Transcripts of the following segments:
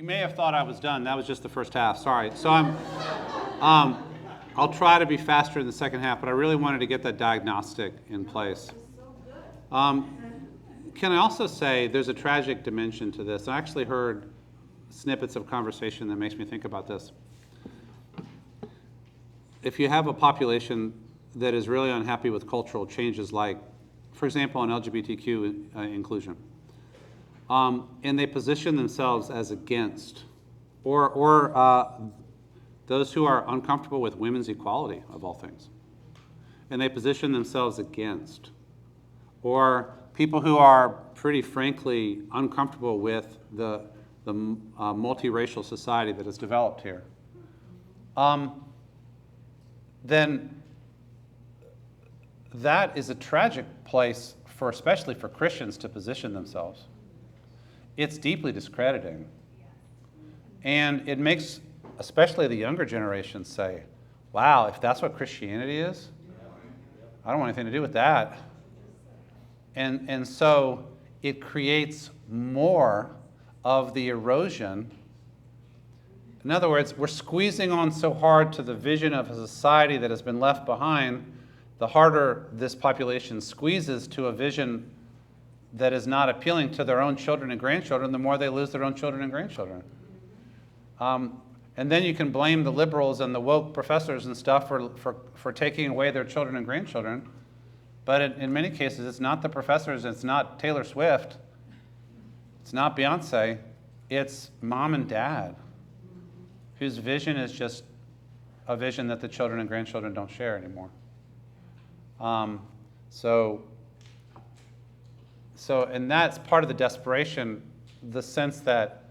may have thought I was done. That was just the first half. Sorry. So I'll try to be faster in the second half, but I really wanted to get that diagnostic in place. Can I also say there's a tragic dimension to this? I actually heard snippets of conversation that makes me think about this. If you have a population that is really unhappy with cultural changes, like, for example, on LGBTQ inclusion, and they position themselves as against, or those who are uncomfortable with women's equality, of all things, and they position themselves against, or people who are pretty frankly uncomfortable with the multiracial society that has developed here, then that is a tragic place for, especially for Christians, to position themselves. It's deeply discrediting. And it makes, especially the younger generation, say, wow, if that's what Christianity is, I don't want anything to do with that. And so it creates more of the erosion. In other words, we're squeezing on so hard to the vision of a society that has been left behind. The harder this population squeezes to a vision that is not appealing to their own children and grandchildren, the more they lose their own children and grandchildren. And then you can blame the liberals and the woke professors and stuff for taking away their children and grandchildren. But in many cases, it's not the professors, it's not Taylor Swift, it's not Beyonce, it's mom and dad, whose vision is just a vision that the children and grandchildren don't share anymore. And that's part of the desperation, the sense that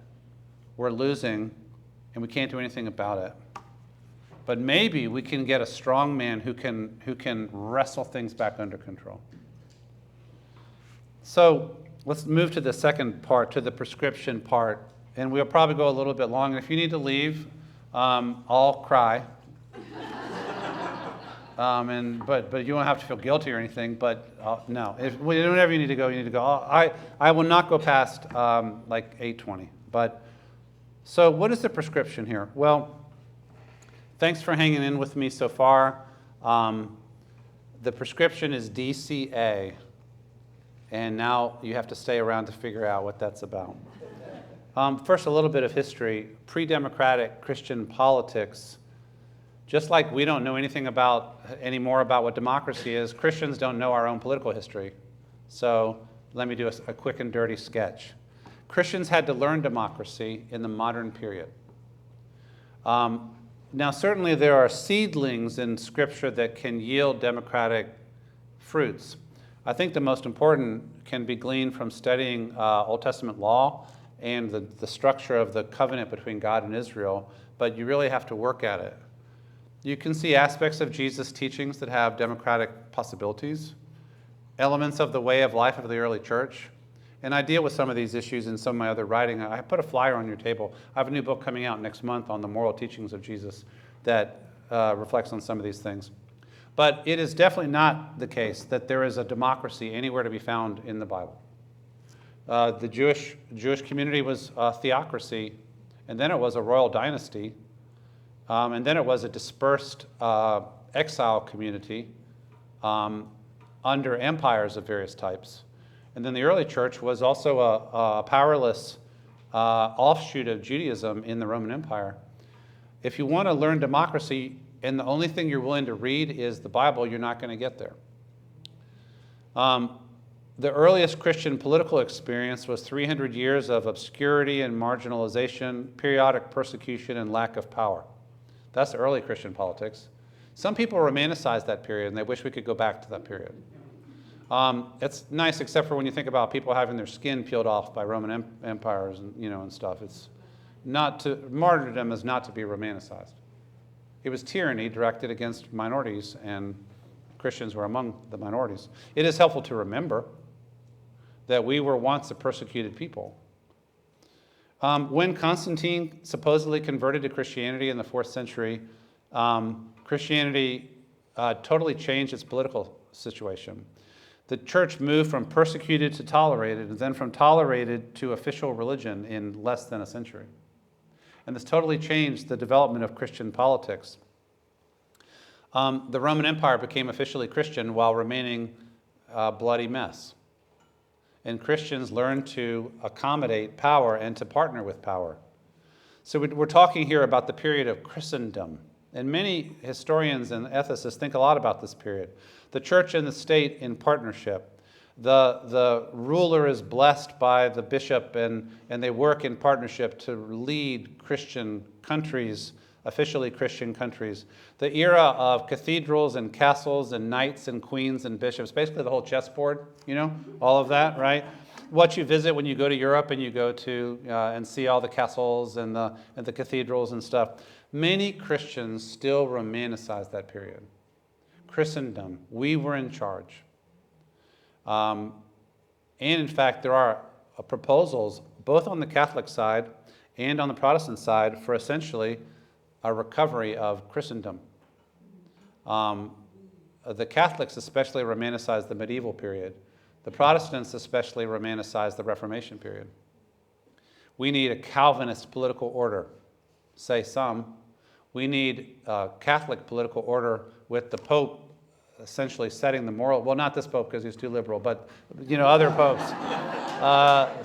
we're losing and we can't do anything about it. But maybe we can get a strong man who can wrestle things back under control. So let's move to the second part, to the prescription part. And we'll probably go a little bit long. And if you need to leave, I'll cry. But you won't have to feel guilty or anything. But no, whenever you need to go, you need to go. I will not go past like 8:20. But so what is the prescription here? Well, thanks for hanging in with me so far. The prescription is DCA, and now you have to stay around to figure out what that's about. First, a little bit of history. Pre-democratic Christian politics, just like we don't know anything anymore about what democracy is, Christians don't know our own political history. So let me do a quick and dirty sketch. Christians had to learn democracy in the modern period. Now, certainly there are seedlings in Scripture that can yield democratic fruits. I think the most important can be gleaned from studying Old Testament law and the structure of the covenant between God and Israel, but you really have to work at it. You can see aspects of Jesus' teachings that have democratic possibilities, elements of the way of life of the early church, and I deal with some of these issues in some of my other writing. I put a flyer on your table. I have a new book coming out next month on the moral teachings of Jesus that reflects on some of these things. But it is definitely not the case that there is a democracy anywhere to be found in the Bible. The Jewish community was a theocracy, and then it was a royal dynasty, and then it was a dispersed exile community under empires of various types. And then the early church was also a powerless offshoot of Judaism in the Roman Empire. If you want to learn democracy and the only thing you're willing to read is the Bible, you're not going to get there. The earliest Christian political experience was 300 years of obscurity and marginalization, periodic persecution, and lack of power. That's early Christian politics. Some people romanticize that period, and they wish we could go back to that period. It's nice, except for when you think about people having their skin peeled off by Roman empires and stuff. Martyrdom is not to be romanticized. It was tyranny directed against minorities, and Christians were among the minorities. It is helpful to remember that we were once a persecuted people. When Constantine supposedly converted to Christianity in the 4th century, Christianity totally changed its political situation. The church moved from persecuted to tolerated, and then from tolerated to official religion in less than a century. And this totally changed the development of Christian politics. The Roman Empire became officially Christian while remaining a bloody mess. And Christians learned to accommodate power and to partner with power. So we're talking here about the period of Christendom. And many historians and ethicists think a lot about this period. The church and the state in partnership. The ruler is blessed by the bishop, and they work in partnership to lead Christian countries, officially Christian countries. The era of cathedrals and castles and knights and queens and bishops, basically the whole chessboard, all of that, right? What you visit when you go to Europe and you go to and see all the castles and the cathedrals and stuff. Many Christians still romanticize that period. Christendom, we were in charge. And in fact, there are proposals both on the Catholic side and on the Protestant side for essentially a recovery of Christendom. The Catholics especially romanticize the medieval period. The Protestants especially romanticize the Reformation period. We need a Calvinist political order, say some. We need a Catholic political order with the Pope essentially setting the moral, well, not this Pope because he's too liberal, but other popes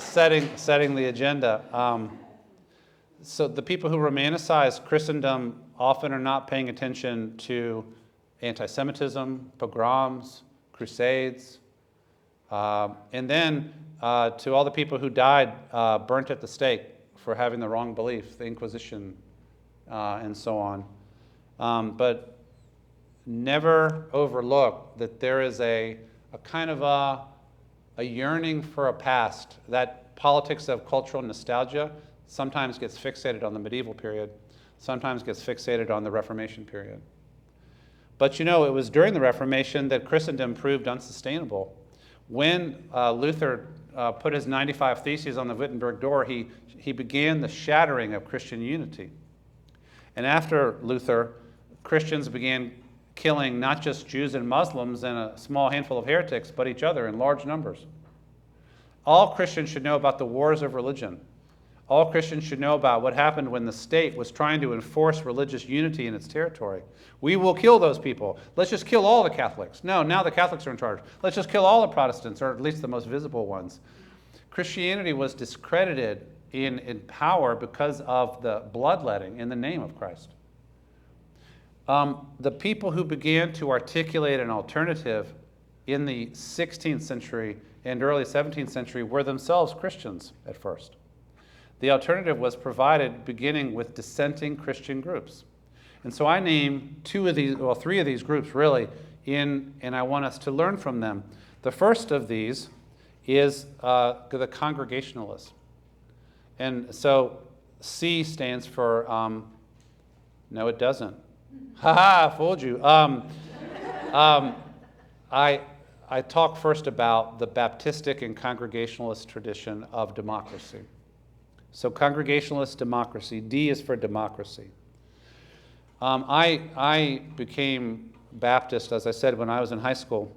setting the agenda. So the people who romanticize Christendom often are not paying attention to anti-Semitism, pogroms, crusades, and then to all the people who died burnt at the stake for having the wrong belief, the Inquisition, and so on. But never overlook that there is a kind of a yearning for a past. That politics of cultural nostalgia sometimes gets fixated on the medieval period, sometimes gets fixated on the Reformation period. But it was during the Reformation that Christendom proved unsustainable. When Luther put his 95 Theses on the Wittenberg door, he began the shattering of Christian unity. And after Luther, Christians began killing not just Jews and Muslims and a small handful of heretics, but each other in large numbers. All Christians should know about the wars of religion. All Christians should know about what happened when the state was trying to enforce religious unity in its territory. We will kill those people. Let's just kill all the Catholics. No, now the Catholics are in charge. Let's just kill all the Protestants, or at least the most visible ones. Christianity was discredited in power because of the bloodletting in the name of Christ. The people who began to articulate an alternative in the 16th century and early 17th century were themselves Christians at first. The alternative was provided beginning with dissenting Christian groups. And so I name three of these groups really, and I want us to learn from them. The first of these is the Congregationalists. And so C stands for, no it doesn't. Ha-ha, fooled you. I talk first about the Baptistic and Congregationalist tradition of democracy. So Congregationalist democracy, D is for democracy. I became Baptist, as I said, when I was in high school.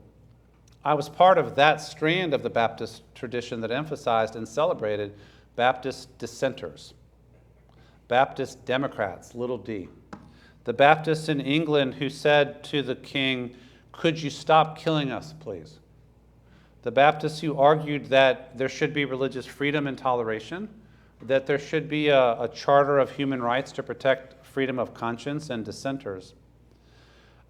I was part of that strand of the Baptist tradition that emphasized and celebrated Baptist dissenters, Baptist Democrats, little d. The Baptists in England who said to the king, "Could you stop killing us, please?" The Baptists who argued that there should be religious freedom and toleration, that there should be a charter of human rights to protect freedom of conscience and dissenters.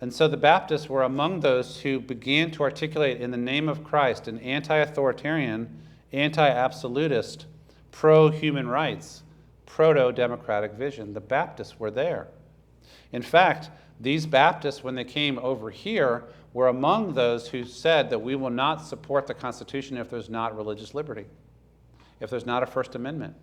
And so the Baptists were among those who began to articulate in the name of Christ an anti-authoritarian, anti-absolutist, pro-human rights, proto-democratic vision. The Baptists were there. In fact, these Baptists, when they came over here, were among those who said that we will not support the Constitution if there's not religious liberty, if there's not a First Amendment.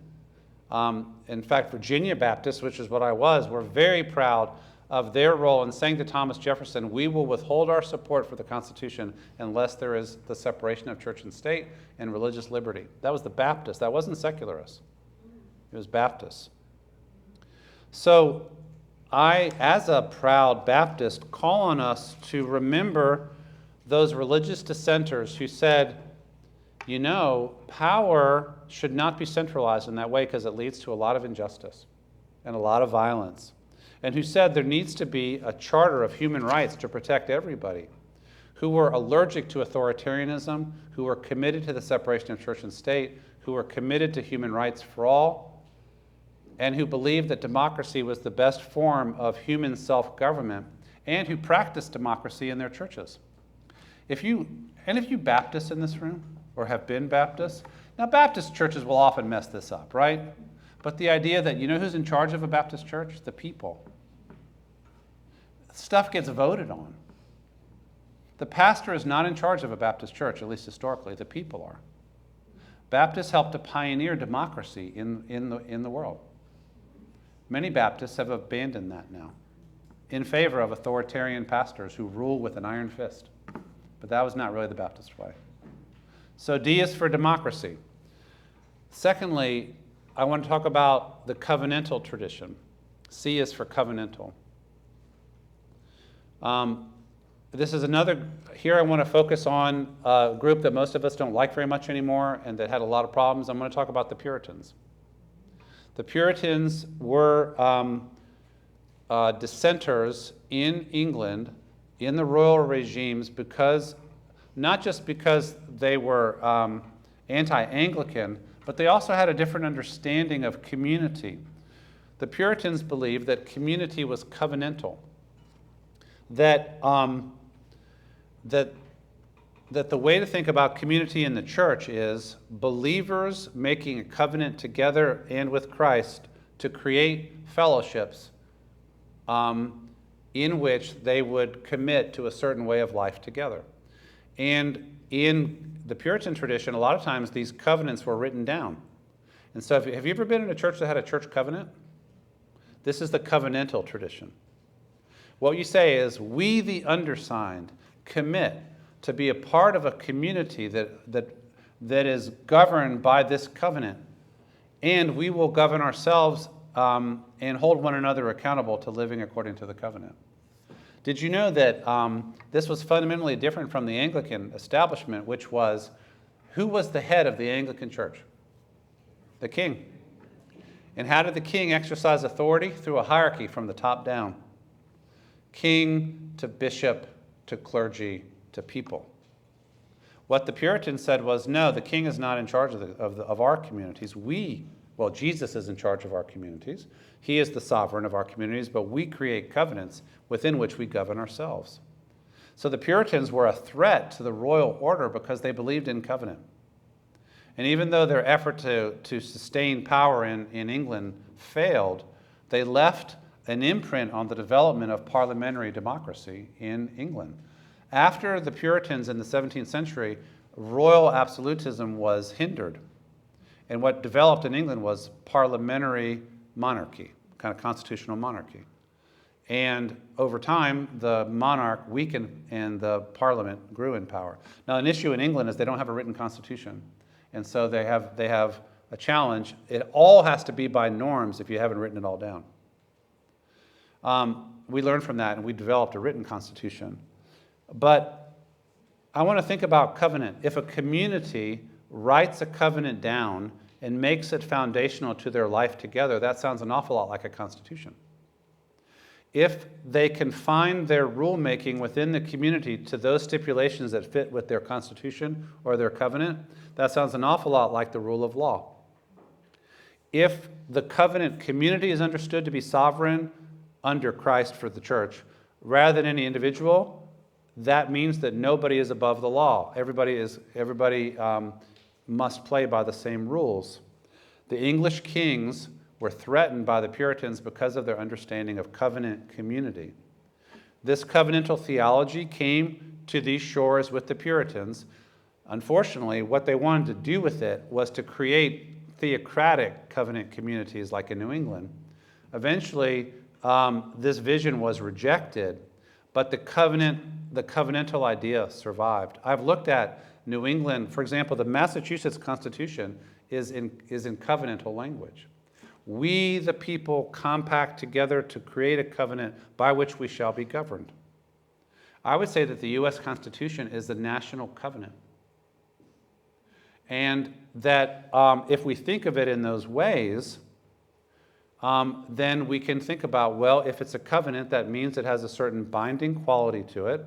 In fact, Virginia Baptists, which is what I was, were very proud of their role in saying to Thomas Jefferson, we will withhold our support for the Constitution unless there is the separation of church and state and religious liberty. That was the Baptists. That wasn't secularists. It was Baptists. So I, as a proud Baptist, call on us to remember those religious dissenters who said, power should not be centralized in that way because it leads to a lot of injustice. and a lot of violence, and who said there needs to be a charter of human rights to protect everybody, who were allergic to authoritarianism, who were committed to the separation of church and state, who were committed to human rights for all, and who believed that democracy was the best form of human self-government, and who practiced democracy in their churches. If you Baptists in this room, or have been Baptists, now Baptist churches will often mess this up, right? But the idea that, you know who's in charge of a Baptist church? The people. Stuff gets voted on. The pastor is not in charge of a Baptist church, at least historically. The people are. Baptists helped to pioneer democracy in the world. Many Baptists have abandoned that now in favor of authoritarian pastors who rule with an iron fist. But that was not really the Baptist way. So D is for democracy. Secondly, I want to talk about the covenantal tradition. C is for covenantal. This is another, here I want to focus on a group that most of us don't like very much anymore and that had a lot of problems. I'm going to talk about the Puritans. The Puritans were dissenters in England in the royal regimes because, not just because they were anti-Anglican, but they also had a different understanding of community. The Puritans believed that community was covenantal, that the way to think about community in the church is believers making a covenant together and with Christ to create fellowships in which they would commit to a certain way of life together. And in the Puritan tradition, a lot of times these covenants were written down. And so have you ever been in a church that had a church covenant? This is the covenantal tradition. What you say is, we the undersigned commit to be a part of a community that is governed by this covenant, and we will govern ourselves and hold one another accountable to living according to the covenant. Did you know that this was fundamentally different from the Anglican establishment, which was, who was the head of the Anglican church? The king. And how did the king exercise authority? Through a hierarchy from the top down. King to bishop to clergy to people. What the Puritans said was, no, the king is not in charge of our communities. Jesus is in charge of our communities. He is the sovereign of our communities, but we create covenants within which we govern ourselves. So the Puritans were a threat to the royal order because they believed in covenant. And even though their effort to sustain power in England failed, they left an imprint on the development of parliamentary democracy in England. After the Puritans in the 17th century, royal absolutism was hindered. And what developed in England was parliamentary monarchy, kind of constitutional monarchy. And over time, the monarch weakened and the parliament grew in power. Now, an issue in England is they don't have a written constitution. And so they have a challenge. It all has to be by norms if you haven't written it all down. We learned from that and we developed a written constitution. But I want to think about covenant. If a community writes a covenant down and makes it foundational to their life together, that sounds an awful lot like a constitution. If they confine their rulemaking within the community to those stipulations that fit with their constitution or their covenant, that sounds an awful lot like the rule of law. If the covenant community is understood to be sovereign under Christ for the church, rather than any individual, that means that nobody is above the law. Everybody must play by the same rules. The English kings were threatened by the Puritans because of their understanding of covenant community. This covenantal theology came to these shores with the Puritans. Unfortunately, what they wanted to do with it was to create theocratic covenant communities like in New England. Eventually, this vision was rejected, but the covenantal idea survived. I've looked at New England, for example, the Massachusetts Constitution is in covenantal language. We, the people, compact together to create a covenant by which we shall be governed. I would say that the U.S. Constitution is the national covenant. And that if we think of it in those ways, then we can think about, well, if it's a covenant, that means it has a certain binding quality to it.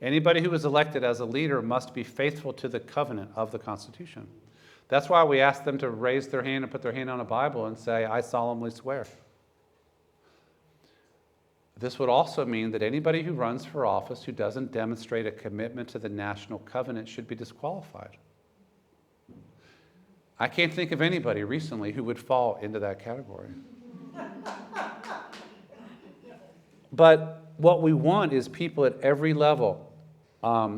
Anybody who is elected as a leader must be faithful to the covenant of the Constitution. That's why we ask them to raise their hand and put their hand on a Bible and say, I solemnly swear. This would also mean that anybody who runs for office who doesn't demonstrate a commitment to the national covenant should be disqualified. I can't think of anybody recently who would fall into that category. But what we want is people at every level.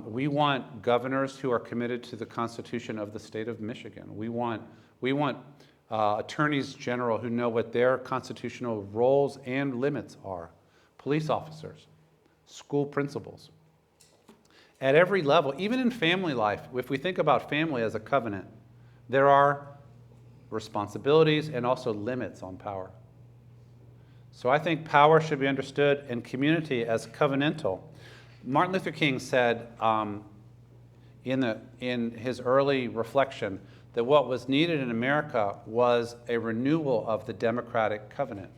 We want governors who are committed to the Constitution of the state of Michigan. We want attorneys general who know what their constitutional roles and limits are. Police officers, school principals. At every level, even in family life, if we think about family as a covenant, there are responsibilities and also limits on power. So I think power should be understood in community as covenantal. Martin Luther King said in his early reflection that what was needed in America was a renewal of the democratic covenant,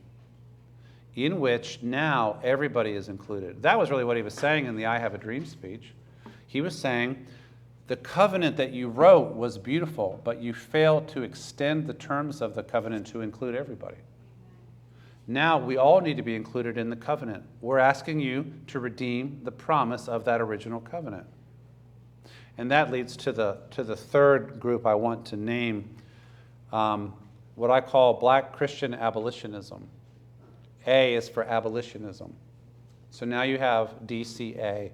in which now everybody is included. That was really what he was saying in the I Have a Dream speech. He was saying, the covenant that you wrote was beautiful, but you failed to extend the terms of the covenant to include everybody. Now we all need to be included in the covenant. We're asking you to redeem the promise of that original covenant. And that leads to the third group I want to name, what I call Black Christian abolitionism. A is for abolitionism. So now you have DCA,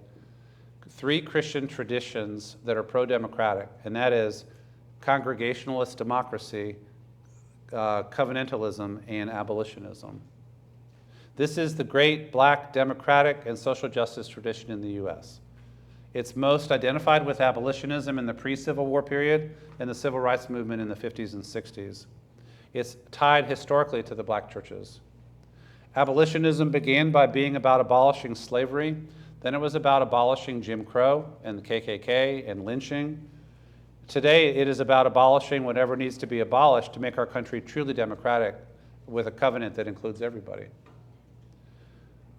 three Christian traditions that are pro-democratic, and that is Congregationalist democracy, covenantalism, and abolitionism. This is the great Black democratic and social justice tradition in the U.S. It's most identified with abolitionism in the pre-Civil War period and the Civil Rights Movement in the 50s and 60s. It's tied historically to the Black churches. Abolitionism began by being about abolishing slavery. Then it was about abolishing Jim Crow and the KKK and lynching. Today, it is about abolishing whatever needs to be abolished to make our country truly democratic with a covenant that includes everybody.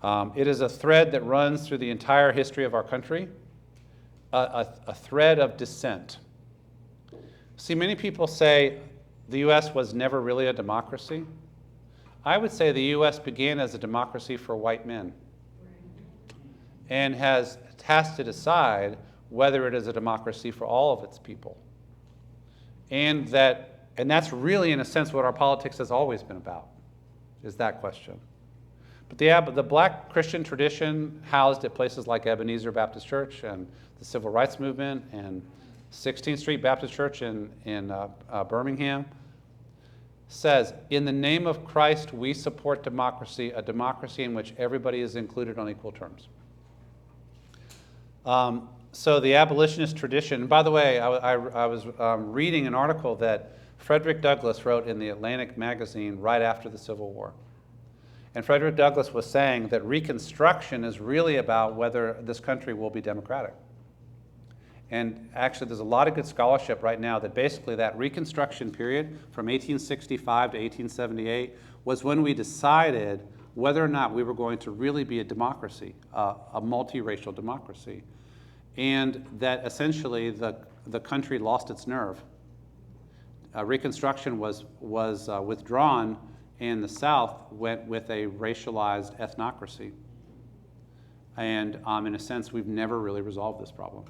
It is a thread that runs through the entire history of our country, a thread of dissent. See, many people say the U.S. was never really a democracy. I would say the U.S. began as a democracy for white men and has to decide whether it is a democracy for all of its people. And that's really, in a sense, what our politics has always been about, is that question. But the Black Christian tradition housed at places like Ebenezer Baptist Church and the Civil Rights Movement and 16th Street Baptist Church in Birmingham says, in the name of Christ, we support democracy, a democracy in which everybody is included on equal terms. So the abolitionist tradition, by the way, I was reading an article that Frederick Douglass wrote in the Atlantic magazine right after the Civil War. And Frederick Douglass was saying that Reconstruction is really about whether this country will be democratic. And actually, there's a lot of good scholarship right now that basically that Reconstruction period from 1865 to 1878 was when we decided whether or not we were going to really be a democracy, a multiracial democracy. And that essentially the country lost its nerve. Reconstruction was withdrawn, and the South went with a racialized ethnocracy. And in a sense, we've never really resolved this problem.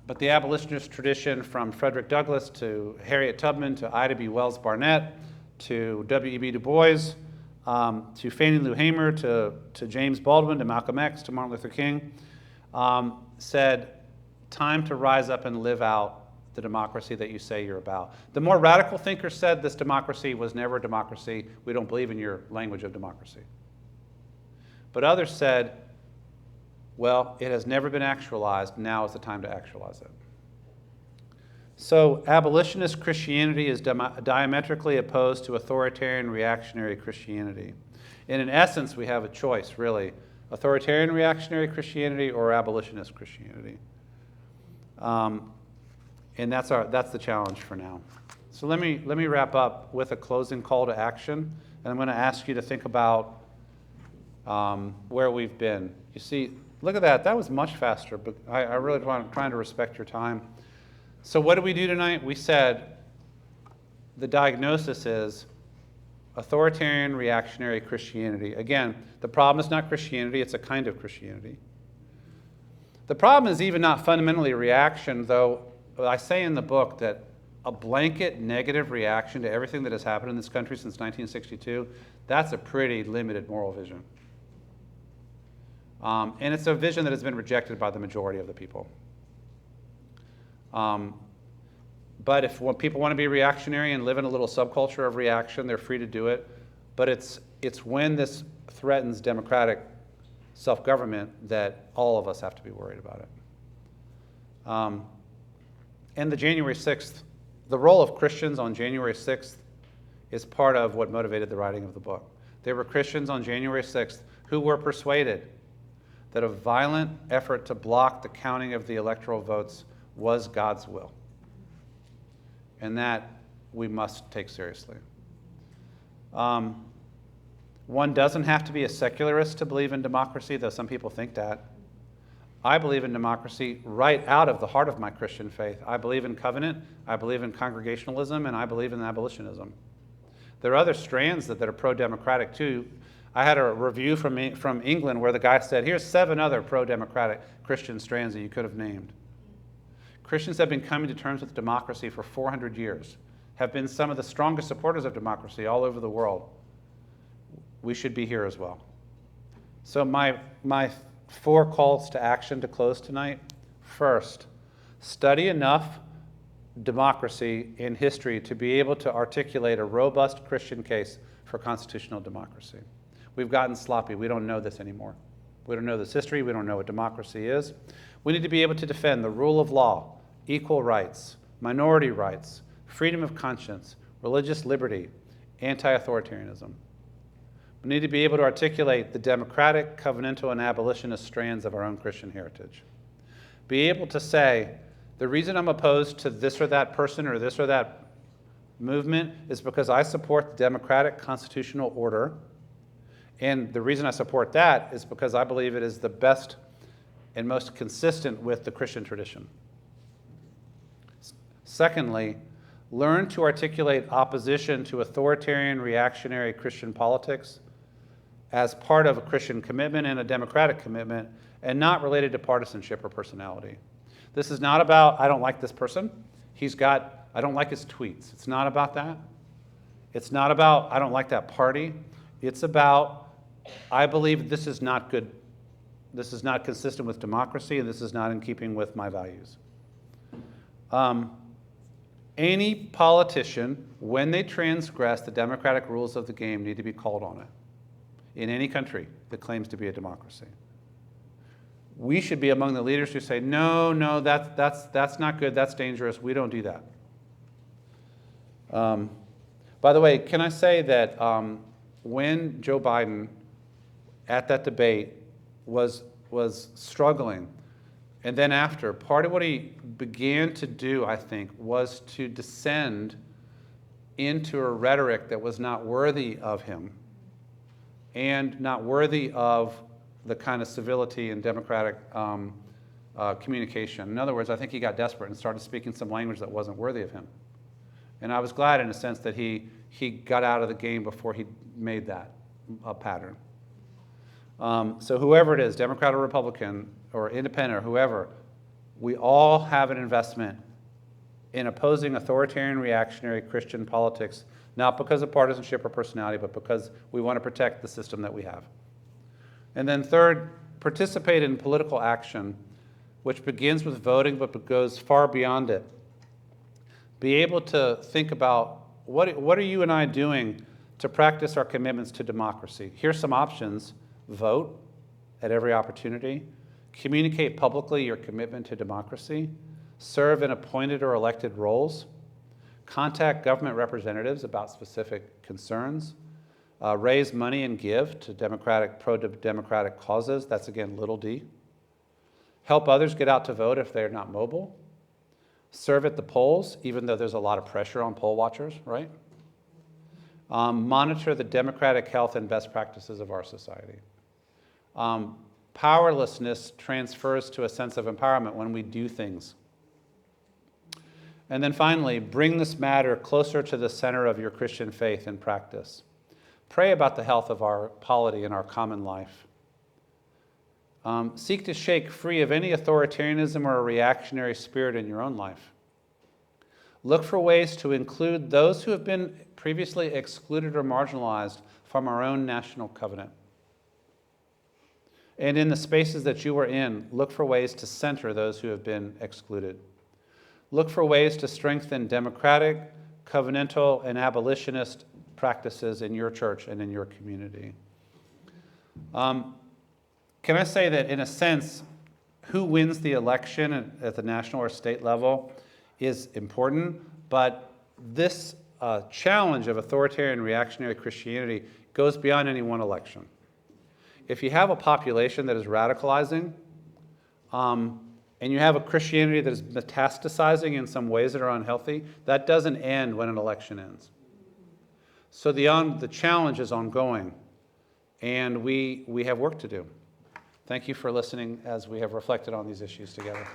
But the abolitionist tradition from Frederick Douglass to Harriet Tubman to Ida B. Wells Barnett to W.E.B. Du Bois to Fannie Lou Hamer to James Baldwin to Malcolm X to Martin Luther King said, time to rise up and live out the democracy that you say you're about. The more radical thinkers said this democracy was never a democracy. We don't believe in your language of democracy. But others said, well, it has never been actualized. Now is the time to actualize it. So abolitionist Christianity is diametrically opposed to authoritarian reactionary Christianity. And in essence, we have a choice, really. Authoritarian reactionary Christianity or abolitionist Christianity. And that's the challenge for now. So let me wrap up with a closing call to action, and I'm going to ask you to think about where we've been. You see, look at that. That was much faster, but I really trying to respect your time. So what did we do tonight? We said the diagnosis is authoritarian reactionary Christianity. Again, the problem is not Christianity, it's a kind of Christianity. The problem is even not fundamentally reaction, though I say in the book that a blanket negative reaction to everything that has happened in this country since 1962, that's a pretty limited moral vision. And it's a vision that has been rejected by the majority of the people. But if people want to be reactionary and live in a little subculture of reaction, they're free to do it. But it's when this threatens democratic self-government that all of us have to be worried about it. And the January 6th, the role of Christians on January 6th is part of what motivated the writing of the book. There were Christians on January 6th who were persuaded that a violent effort to block the counting of the electoral votes was God's will. And that we must take seriously. One doesn't have to be a secularist to believe in democracy, though some people think that. I believe in democracy right out of the heart of my Christian faith. I believe in covenant, I believe in congregationalism, and I believe in abolitionism. There are other strands that are pro-democratic too. I had a review from England where the guy said, here's 7 other pro-democratic Christian strands that you could have named. Christians have been coming to terms with democracy for 400 years, have been some of the strongest supporters of democracy all over the world. We should be here as well. So my 4 calls to action to close tonight. First, study enough democracy in history to be able to articulate a robust Christian case for constitutional democracy. We've gotten sloppy. We don't know this anymore. We don't know this history. We don't know what democracy is. We need to be able to defend the rule of law, equal rights, minority rights, freedom of conscience, religious liberty, anti-authoritarianism. We need to be able to articulate the democratic, covenantal, and abolitionist strands of our own Christian heritage. Be able to say, the reason I'm opposed to this or that person or this or that movement is because I support the democratic constitutional order, and the reason I support that is because I believe it is the best and most consistent with the Christian tradition. Secondly, learn to articulate opposition to authoritarian reactionary Christian politics as part of a Christian commitment and a democratic commitment, and not related to partisanship or personality. This is not about, I don't like this person. I don't like his tweets. It's not about that. It's not about, I don't like that party. It's about, I believe this is not good. This is not consistent with democracy, and this is not in keeping with my values. Any politician, when they transgress the democratic rules of the game, need to be called on it in any country that claims to be a democracy. We should be among the leaders who say, no, that's not good, that's dangerous, we don't do that. By the way, can I say that when Joe Biden, at that debate, was struggling, and then after, part of what he began to do, I think, was to descend into a rhetoric that was not worthy of him and not worthy of the kind of civility and democratic communication. In other words, I think he got desperate and started speaking some language that wasn't worthy of him. And I was glad in a sense that he got out of the game before he made that a pattern. So whoever it is, Democrat or Republican or independent or whoever, we all have an investment in opposing authoritarian reactionary Christian politics, not because of partisanship or personality, but because we want to protect the system that we have. And then third, participate in political action, which begins with voting but goes far beyond it. Be able to think about what are you and I doing to practice our commitments to democracy. Here's some options. Vote at every opportunity. Communicate publicly your commitment to democracy. Serve in appointed or elected roles. Contact government representatives about specific concerns. Raise money and give to pro-democratic causes. That's, again, little d. Help others get out to vote if they're not mobile. Serve at the polls, even though there's a lot of pressure on poll watchers, right? Monitor the democratic health and best practices of our society. Powerlessness transfers to a sense of empowerment when we do things. And then finally, bring this matter closer to the center of your Christian faith and practice. Pray about the health of our polity and our common life. Seek to shake free of any authoritarianism or a reactionary spirit in your own life. Look for ways to include those who have been previously excluded or marginalized from our own national covenant. And in the spaces that you are in, look for ways to center those who have been excluded. Look for ways to strengthen democratic, covenantal, and abolitionist practices in your church and in your community. Can I say that, in a sense, who wins the election at the national or state level is important, but this challenge of authoritarian reactionary Christianity goes beyond any one election. If you have a population that is radicalizing, and you have a Christianity that is metastasizing in some ways that are unhealthy, that doesn't end when an election ends. So the challenge is ongoing, and we have work to do. Thank you for listening as we have reflected on these issues together.